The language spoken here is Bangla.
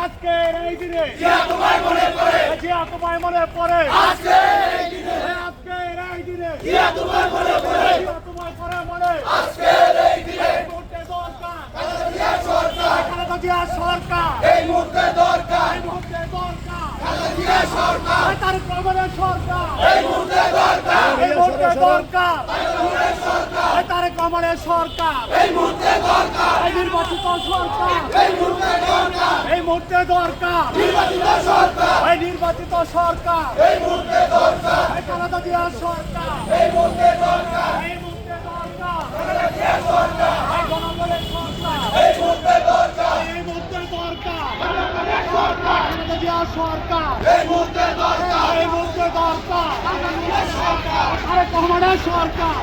আজকের এই দিনে জিয়া তোমায় মনে পড়ে আজকের এই দিনে জিয়া তোমায় মনে পড়ে এই মুহূর্তে দরকার খালেদা জিয়া সরকার এই মুহূর্তে দরকার তারেক রহমানের সরকার এই মুহূর্তে দরকার তারেক রহমানের সরকার এই নির্বাচিত সরকার এই মুহূর্তে দরকার নির্বাচিত সরকার খালেদা জিয়া সরকার এই মুহূর্তে দরকার জনগণের সরকার এই মুহূর্তে দরকার খালেদা জিয়া সরকার এই মুহূর্তে দরকার তারেক রহমানের সরকার